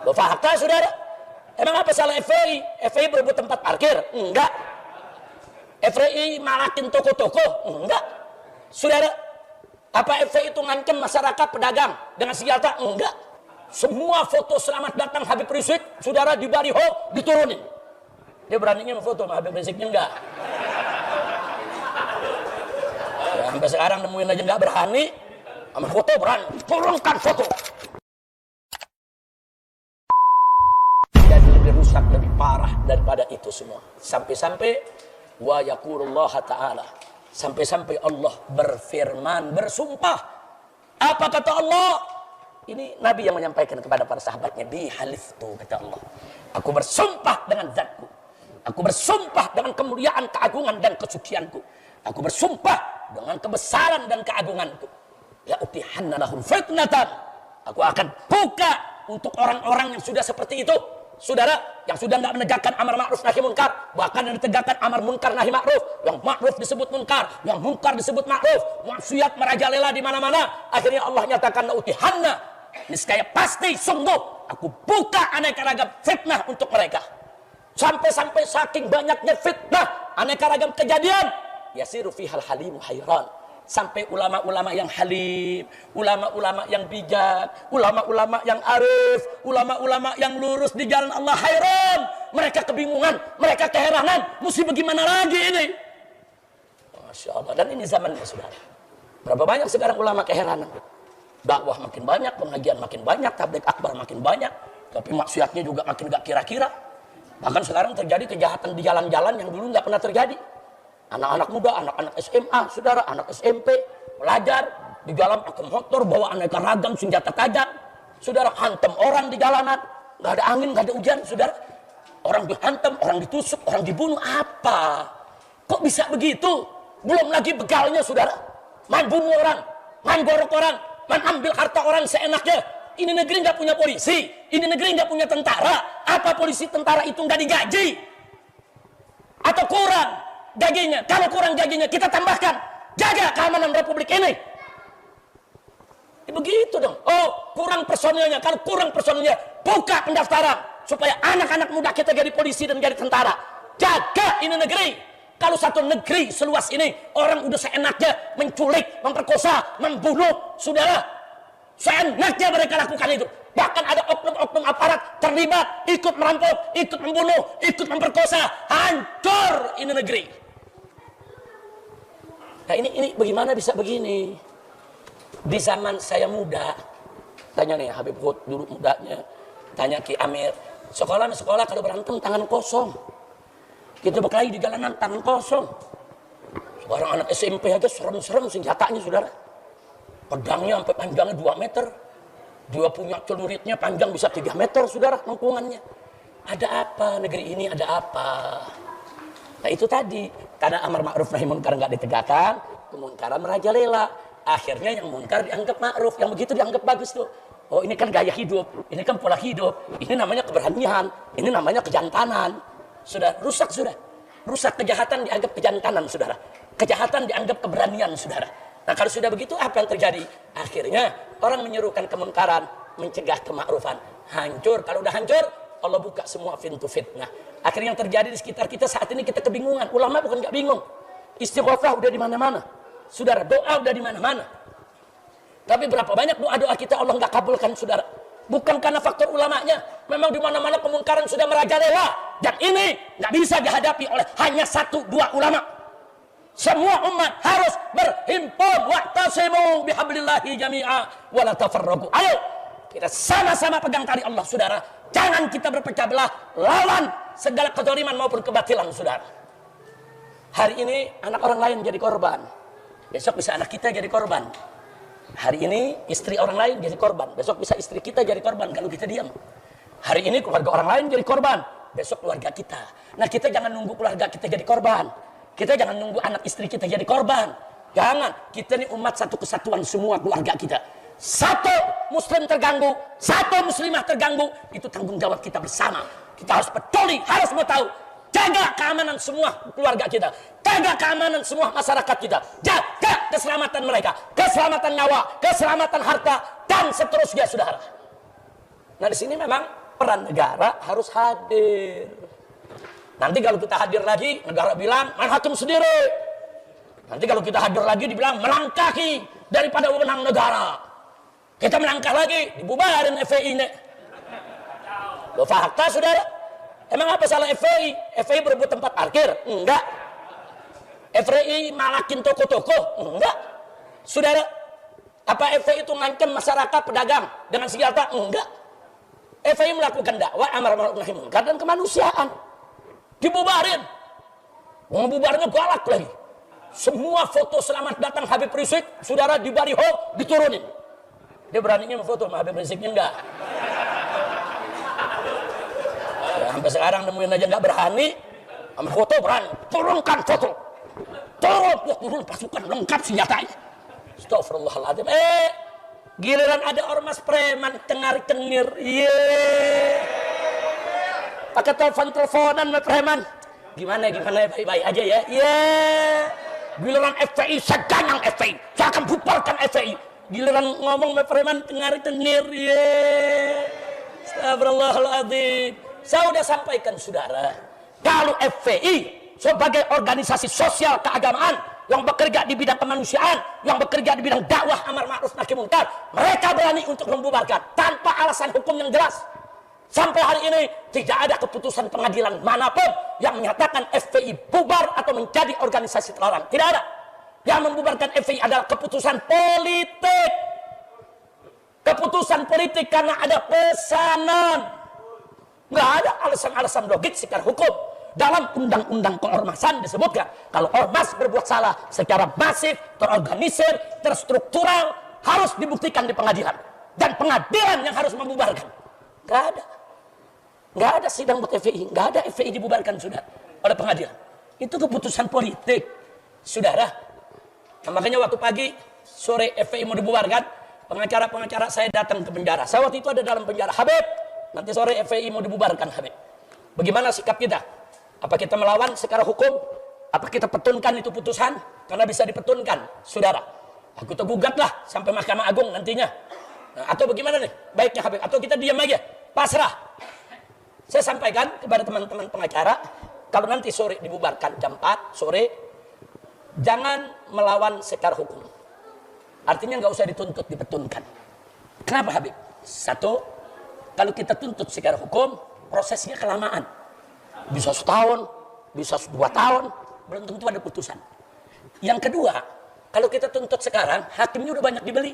Loh, fakta saudara. Emang apa salah FPI? FPI berebut tempat parkir? Enggak. FPI malakin toko-toko? Enggak. Saudara, apa FPI itu ngancam masyarakat pedagang dengan senjata? Enggak. Semua foto selamat datang Habib Rizik, saudara, di baliho diturunin. Dia beraninya foto sama Habib Riziknya enggak. Ya, sampai sekarang nemuin aja enggak berani. Sama foto berani, turunkan foto. Jadi lebih rusak, lebih parah daripada itu semua. Sampai-sampai wa yaqulullah ta'ala. Sampai-sampai Allah berfirman, bersumpah. Apa kata Allah? Ini Nabi yang menyampaikan kepada para sahabatnya. Bihaliftu, kata Allah. Aku bersumpah dengan zatku. Aku bersumpah dengan kemuliaan, keagungan dan kesucianku. Aku bersumpah dengan kebesaran dan keagunganku. La utihanna lahum fitnatan. Aku akan buka untuk orang-orang yang sudah seperti itu. Saudara, yang sudah tidak menegakkan amar ma'ruf nahi munkar, bahkan yang ditegakkan amar munkar nahi ma'ruf, yang ma'ruf disebut munkar, yang munkar disebut ma'ruf, maksiat merajalela di mana-mana. Akhirnya Allah nyatakan la utihanna. Niscaya pasti sungguh aku buka aneka ragam fitnah untuk mereka. Sampai-sampai saking banyaknya fitnah, aneka ragam kejadian, yasiru fihal halimu hayran. Sampai ulama-ulama yang halim, ulama-ulama yang bijak, ulama-ulama yang arif, ulama-ulama yang lurus di jalan Allah hayran. Mereka kebingungan, mereka keheranan, mesti bagaimana lagi ini? Masya Allah. Dan ini zamannya, saudara. Berapa banyak sekarang ulama keheranan? Dakwah makin banyak, pengajian makin banyak, tabligh akbar makin banyak, tapi maksiatnya juga makin gak kira-kira. Bahkan sekarang terjadi kejahatan di jalan-jalan yang dulu gak pernah terjadi. Anak-anak muda, anak-anak SMA, saudara, anak SMP, pelajar, di jalan pakai motor, bawa aneka ragam senjata tajam. Saudara, hantam orang di jalanan, gak ada angin, gak ada hujan, saudara. Orang dihantam, orang ditusuk, orang dibunuh, apa? Kok bisa begitu? Belum lagi begalnya, saudara. Main bunuh orang, main gorok orang, main ambil harta orang seenaknya. Ini negeri nggak punya polisi, ini negeri nggak punya tentara. Apa polisi tentara itu nggak digaji? Atau kurang gajinya? Kalau kurang gajinya kita tambahkan, jaga keamanan republik ini. Begitu dong. Oh, kurang personilnya. Kalau kurang personilnya, buka pendaftaran supaya anak-anak muda kita jadi polisi dan jadi tentara. Jaga ini negeri. Kalau satu negeri seluas ini, orang udah seenaknya menculik, memperkosa, membunuh, saudara. Seenaknya mereka lakukan itu. Bahkan ada oknum-oknum aparat terlibat, ikut merampok, ikut membunuh, ikut memperkosa. Hancur ini negeri. Nah ini bagaimana bisa begini? Di zaman saya muda, tanya nih Habib Hud dulu mudanya, tanya Ki Amir, sekolah kalau berantem tangan kosong. Kita berkelahi di jalanan tangan kosong. Sekarang anak SMP aja serem-serem senjatanya, saudara. Pedangnya sampai panjangnya 2 meter. Dia punya celuritnya panjang bisa 3 meter, saudara, lengkungannya. Ada apa negeri ini, ada apa? Nah itu tadi, karena amar ma'ruf nahi munkar nggak ditegakkan, kemunkaran merajalela. Akhirnya yang munkar dianggap ma'ruf, yang begitu dianggap bagus tuh. Oh ini kan gaya hidup, ini kan pola hidup, ini namanya keberanian, ini namanya kejantanan. Sudah rusak, sudah rusak. Kejahatan dianggap kejantanan, saudara. Kejahatan dianggap keberanian, saudara. Nah kalau sudah begitu apa yang terjadi? Akhirnya orang menyerukan kemunkaran, mencegah kemakrufan. Hancur. Kalau udah hancur, Allah buka semua pintu fitnah. Akhirnya yang terjadi di sekitar kita saat ini, kita kebingungan. Ulama bukan nggak bingung, istighfar udah di mana-mana, saudara. Doa udah di mana-mana. Tapi berapa banyak doa-doa kita Allah nggak kabulkan, saudara. Bukan karena faktor ulamanya. Memang di mana-mana kemungkaran sudah merajalela. Dan ini nggak bisa dihadapi oleh hanya 1-2 ulama. Semua umat harus berhimpun. Wa'tasimu bihablillahi jami'a wa la tafarraqu. Ayo kita sama-sama pegang tali Allah, saudara. Jangan kita berpecah belah lawan segala kezaliman maupun kebatilan, saudara. Hari ini anak orang lain jadi korban. Besok bisa anak kita jadi korban. Hari ini istri orang lain jadi korban, besok bisa istri kita jadi korban kalau kita diam. Hari ini keluarga orang lain jadi korban, besok keluarga kita. Nah kita jangan nunggu keluarga kita jadi korban. Kita jangan nunggu anak istri kita jadi korban. Jangan, kita ini umat satu kesatuan semua keluarga kita. Satu muslim terganggu, satu muslimah terganggu, itu tanggung jawab kita bersama. Kita harus peduli, harus mau tahu. Jaga keamanan semua keluarga kita. Jaga keamanan semua masyarakat kita. Jaga keselamatan mereka. Keselamatan nyawa, keselamatan harta, dan seterusnya, saudara. Nah di sini memang peran negara harus hadir. Nanti kalau kita hadir lagi, negara bilang main hakim sendiri. Nanti kalau kita hadir lagi dibilang melangkahi daripada wewenang negara. Kita melangkah lagi, dibubarin FPI-nya. Loh, fakta saudara. Emang apa salah FPI? FPI berebut tempat parkir? Enggak. FPI malakin toko-toko? Enggak. Saudara, apa FPI itu ngancam masyarakat pedagang dengan senjata? Enggak. FPI melakukan dakwah amar ma'ruf nahi munkar dan kemanusiaan. Dibubarin. Ngebubarnya galak lagi. Semua foto selamat datang Habib Rizik, saudara, di baliho diturunin. Dia beraninya memfoto sama Habib Riziknya enggak. Ya, sampai sekarang nemuin aja enggak berani. Sama foto berani. Turunkan foto. Turun pasukan lengkap senjatanya. Astagfirullahaladzim. Giliran ada ormas preman tengar-tengir. Pakai teleponan sama preman. Gimana baik-baik aja ya. Giliran FPI, saya ganyang FPI. Saya akan bubarkan FPI. Giliran ngomong sama preman tengar-tengir. Astagfirullahaladzim. Saya sudah sampaikan saudara, kalau FPI sebagai organisasi sosial keagamaan yang bekerja di bidang kemanusiaan, yang bekerja di bidang dakwah amar ma'ruf nahi munkar, mereka berani untuk membubarkan tanpa alasan hukum yang jelas. Sampai hari ini tidak ada keputusan pengadilan manapun yang menyatakan FPI bubar atau menjadi organisasi terlarang. Tidak ada. Yang membubarkan FPI adalah keputusan politik. Keputusan politik karena ada pesanan. Nggak ada alasan-alasan logik secara hukum. Dalam undang-undang keormasan disebutkan kalau ormas berbuat salah secara masif, terorganisir, terstruktural, harus dibuktikan di pengadilan. Dan pengadilan yang harus membubarkan. Nggak ada. Nggak ada sidang buat FPI. Nggak ada FPI dibubarkan, sudah, oleh pengadilan. Itu keputusan politik, saudara. Nah, makanya waktu pagi, sore FPI mau dibubarkan, pengacara-pengacara saya datang ke penjara. Saya waktu itu ada dalam penjara. Habib, nanti sore FPI mau dibubarkan, Habib. Bagaimana sikap kita? Apa kita melawan secara hukum? Apa kita petunkan itu putusan? Karena bisa dipetunkan, saudara. Aku tergugatlah sampai Mahkamah Agung nantinya. Nah, atau bagaimana nih? Baiknya Habib. Atau kita diam aja, pasrah. Saya sampaikan kepada teman-teman pengacara, kalau nanti sore dibubarkan jam 4 sore, jangan melawan secara hukum. Artinya nggak usah dituntut, dipetunkan. Kenapa Habib? Satu, kalau kita tuntut secara hukum, prosesnya kelamaan. Bisa setahun, bisa 2 tahun, belum tentu ada putusan. Yang kedua, kalau kita tuntut sekarang, hakimnya udah banyak dibeli.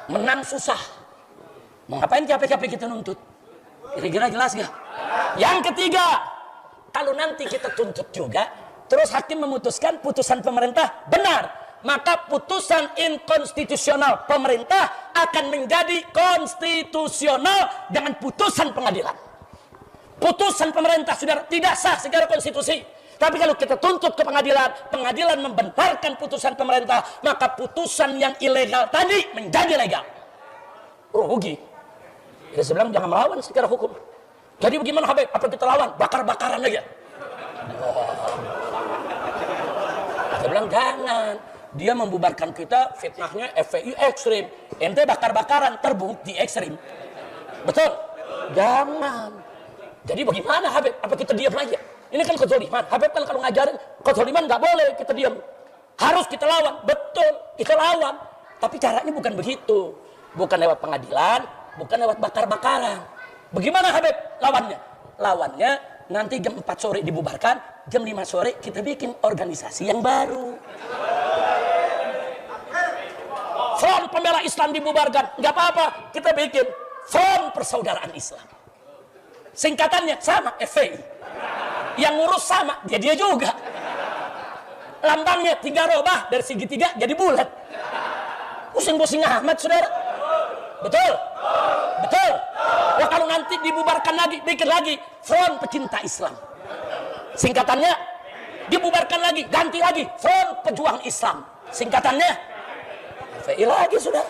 Menang susah. Mau ngapain capek-capek kita nuntut? Kira-kira jelas gak? Yang ketiga, kalau nanti kita tuntut juga, terus hakim memutuskan putusan pemerintah benar, maka putusan inkonstitusional pemerintah akan menjadi konstitusional dengan putusan pengadilan. Putusan pemerintah sudah tidak sah secara konstitusi. Tapi kalau kita tuntut ke pengadilan, pengadilan membenarkan putusan pemerintah, maka putusan yang ilegal tadi menjadi legal. Rugi. Jadi saya bilang jangan melawan secara hukum. Jadi bagaimana Habib? Apa kita lawan? Bakar-bakaran aja. Saya bilang jangan. Dia membubarkan kita, fitnahnya FPI ekstrim. Ente bakar-bakaran, terbukti ekstrim. Betul? Jangan. Jadi bagaimana Habib? Apa kita diam aja? Ini kan kezaliman. Habib kan kalau ngajarin kezaliman nggak boleh kita diam. Harus kita lawan. Betul, kita lawan. Tapi caranya bukan begitu. Bukan lewat pengadilan, bukan lewat bakar-bakaran. Bagaimana Habib lawannya? Lawannya nanti jam 4 sore dibubarkan, jam 5 sore kita bikin organisasi yang baru. Front Pembela Islam dibubarkan, nggak apa-apa, kita bikin Front Persaudaraan Islam. Singkatannya sama, FPI. Yang ngurus sama, dia juga. Lambangnya 3 robah, dari segitiga jadi bulat. Pusing-pusing amat, saudara. Betul? Betul? Wah, kalau nanti dibubarkan lagi, bikin lagi Front Pecinta Islam. Singkatannya dibubarkan lagi, ganti lagi Front Pejuang Islam. Singkatannya FPI lagi, saudara.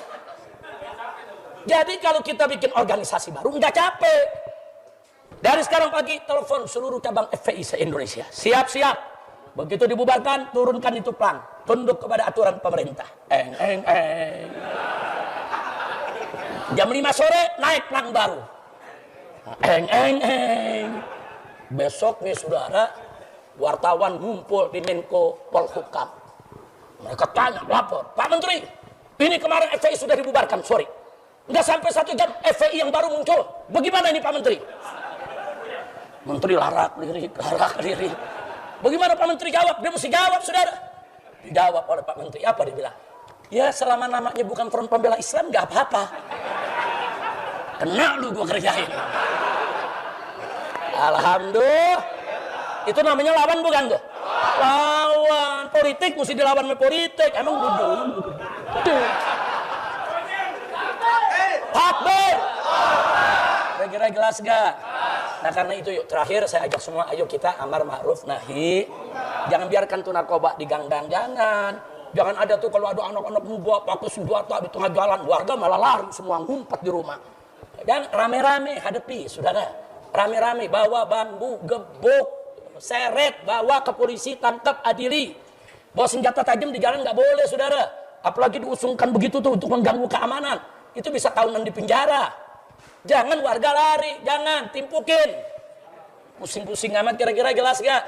Jadi kalau kita bikin organisasi baru, nggak capek. Dari sekarang pagi telepon seluruh cabang FPI se-Indonesia. Siap-siap. Begitu dibubarkan, turunkan itu plang. Tunduk kepada aturan pemerintah. Jam 5 sore naik plang baru. Eng. Besoknya saudara, wartawan ngumpul di Menko Polhukam. Mereka tanya, lapor, Pak Menteri, ini kemarin FPI sudah dibubarkan, sorry. Nggak sampai 1 jam FPI yang baru muncul. Bagaimana ini Pak Menteri? Menteri larak diri. Bagaimana Pak Menteri jawab? Dia mesti jawab, saudara. Dijawab oleh Pak Menteri, apa dia bilang? Ya selama namanya bukan Front Pembela Islam nggak apa-apa. Kena lu gua kerjain. Alhamdulillah. Itu namanya lawan bukan tuh? Lawan. Politik mesti dilawan sama politik. Emang bodoh. Takbir. Kira-kira jelas gak? Nah karena itu yuk, terakhir saya ajak semua, ayo kita amar ma'ruf nahi. Jangan biarkan tuh narkoba diganggang, jangan ada tuh kalau ada anak-anak membawa pakai senjata di tengah jalan, warga malah lari semua ngumpet di rumah. Dan rame-rame hadapi, saudara. Rame-rame bawa bambu, gebuk, seret, bawa ke polisi, tangkap, adili. Bawa senjata tajam di jalan nggak boleh, saudara. Apalagi diusungkan begitu tuh untuk mengganggu keamanan. Itu bisa tahunan di penjara. Jangan warga lari, jangan timpukin. Pusing-pusing amat, kira-kira jelas gak?